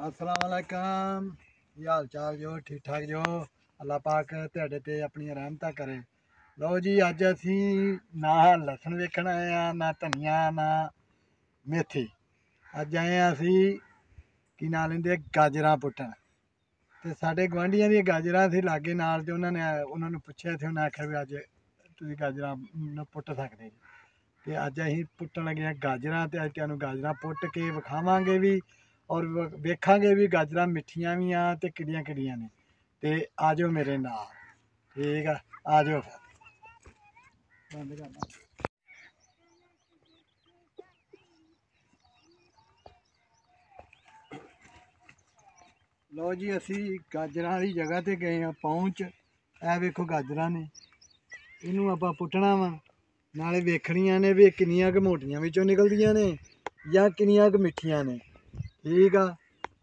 अस्सलाम वालेकुम। की हाल चाल जो? ठीक ठाक जो? अल्लाह पाक तुहाडे ते अपनी रहमत करे। लो जी, अज असी ना लसन वेखण आए हैं, ना धनिया, ना मेथी। अज आए हैं असी की नाम लेंदे गाजरां पुट्टण। ते साडे गुआंढियां दी गाजरां सी लागे नाल, ते उन्होंने पुछया ते उन्हें आख्या भी अज तुसीं गाजरां पुट्ट सकदे जी। ते अज असीं पुट्टण लगे हैं गाजरां, ते अज तुहानूं गाजरां पुट्ट के विखावांगे भी और वेखांगे भी गाजरां मिठियां भी आ ते किहड़ियां किहड़ियां ने। ते आ जाओ मेरे नाल, ठीक है? आ जाओ फिर। बंद करना। लो जी, असी गाजरां वाली जगह ते गए हैं पहुँच। ए वेखो गाजरां ने, इनू आपां पुट्टना वा, नाले वेखणियां ने भी किन्नियां क मोटियां विचों निकलदियां ने जां किन्नियां क मिठियां ने। ठीक आ,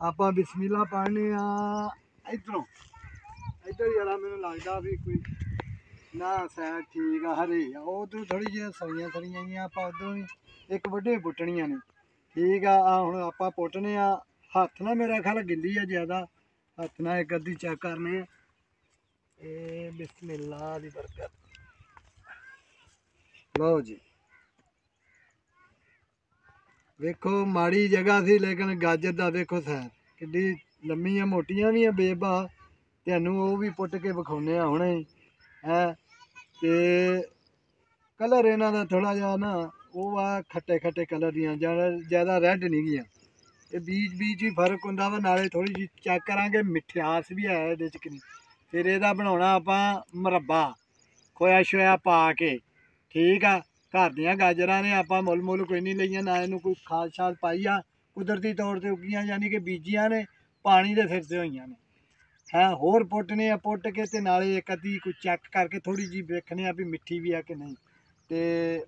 आपां बिस्मिल्लाह पढ़ने आ इधरों। इधर जरा मैनूं लगदा भी कोई ना सैड ठीक आ, हरे आ उधरों थोड़ी जी सड़ियां सड़ियां जियां, आपां उधरों भी एक वड्डे पुट्टणियां ने। ठीक आ, हुण आपां पुट्टने आ। हत्थ ना मेरा ख्याल गिल्ली है ज़्यादा, हत्थ ना एक अद्धी चेक करने। ए बिस्मिल्लाह दी बरकत। लो जी, वेखो माड़ी जगह सी लेकिन गाजर दा वेखो सैर किड्डी लम्मियां मोटियां भी बेबा। तुहानूं वो भी पुट्ट के विखाउने आ हुणे है। ते कलर इन्हां दा थोड़ा जिहा ना वो आ खट्टे खट्टे कलर दियां, ज़्यादा रैड नहीं गियां। ये बीज बीज ही फर्क हुंदा वा, नाले थोड़ी जी चेक करांगे मिठास भी है इहदे च कि नहीं। फिर इहदा बनाउणा आपां मरब्बा खोया शोया पा के। ठीक आ, घर दियां गाजरां ने, आपां मुल कोई नहीं लईआं, ना इहनूं कोई खाद शाद पाई आ, कुदरती तौर ते उग्गियां यानी कि बीजियां ने, पानी दे सिर ते होईआं ने है। होर पुट्टने आ, पुट्ट के ते नाले एक अद्धी कोई चेक करके थोड़ी जी वेखने आ भी मिट्ठी भी है कि नहीं। ते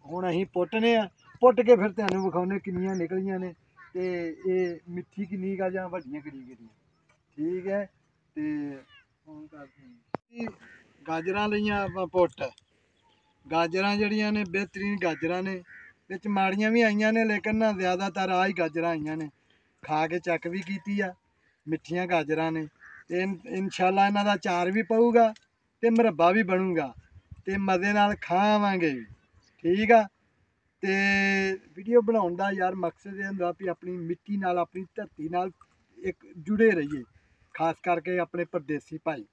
हुण असीं पुट्टने आ, पुट्ट के फिर तुहानूं विखाउने किन्नियां निकलियां ने ते एह् मिट्ठी किन्नी क जां वड्डियां किन्नियां किन्नियां। ठीक है, ते हुण करदे गाजरां लईआं आपां पुट्ट। गाजरां जड़ियां ने बेहतरीन गाजरां ने, बिच माड़ियां भी आईयां ने लेकिन ना ज़्यादातर आ ही गाजरां आईयां ने। खा के चेक भी कीती आ, मिट्ठियां गाजरां ने। ते इंशाअल्लाह इन्हां दा चार भी पऊगा ते मरब्बा भी बनूगा ते मज़े नाल खावांगे भी। ठीक आ, ते वीडियो बनाउण दा यार मकसद एह् हुंदा भी अपनी मिट्टी नाल, अपनी धरती नाल एक जुड़े रहिए। खास करके अपने परदेसी भाई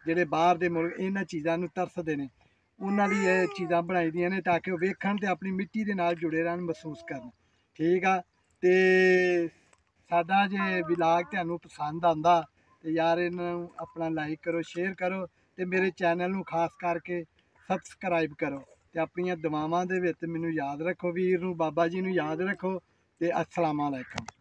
ਜਿਹੜੇ ਬਾਹਰ ਦੇ ਮੁਲਕ ਇਹਨਾਂ ਚੀਜ਼ਾਂ ਨੂੰ ਤਰਸਦੇ ਨੇ, ਉਹਨਾਂ ਲਈ ਇਹ ਚੀਜ਼ਾਂ ਬਣਾਈ ਦੀਆਂ ਨੇ ਤਾਂ ਕਿ ਉਹ ਵੇਖਣ ਤੇ ਆਪਣੀ ਮਿੱਟੀ ਦੇ ਨਾਲ ਜੁੜੇ ਰਹਿਣ, ਮਹਿਸੂਸ ਕਰਨ। ਠੀਕ ਆ, ਤੇ ਸਾਡਾ ਜੇ ਵਲੌਗ ਤੁਹਾਨੂੰ ਪਸੰਦ ਆਉਂਦਾ ਤੇ ਯਾਰ ਇਹਨਾਂ ਨੂੰ ਆਪਣਾ ਲਾਈਕ ਕਰੋ, ਸ਼ੇਅਰ ਕਰੋ ਤੇ ਮੇਰੇ ਚੈਨਲ ਨੂੰ ਖਾਸ ਕਰਕੇ ਸਬਸਕ੍ਰਾਈਬ ਕਰੋ ਤੇ ਆਪਣੀਆਂ ਦੁਆਵਾਂ ਦੇ ਵਿੱਚ ਮੈਨੂੰ ਯਾਦ ਰੱਖੋ, ਵੀਰ ਨੂੰ ਬਾਬਾ ਜੀ ਨੂੰ ਯਾਦ ਰੱਖੋ ਤੇ अस्सलाम वालेकुम।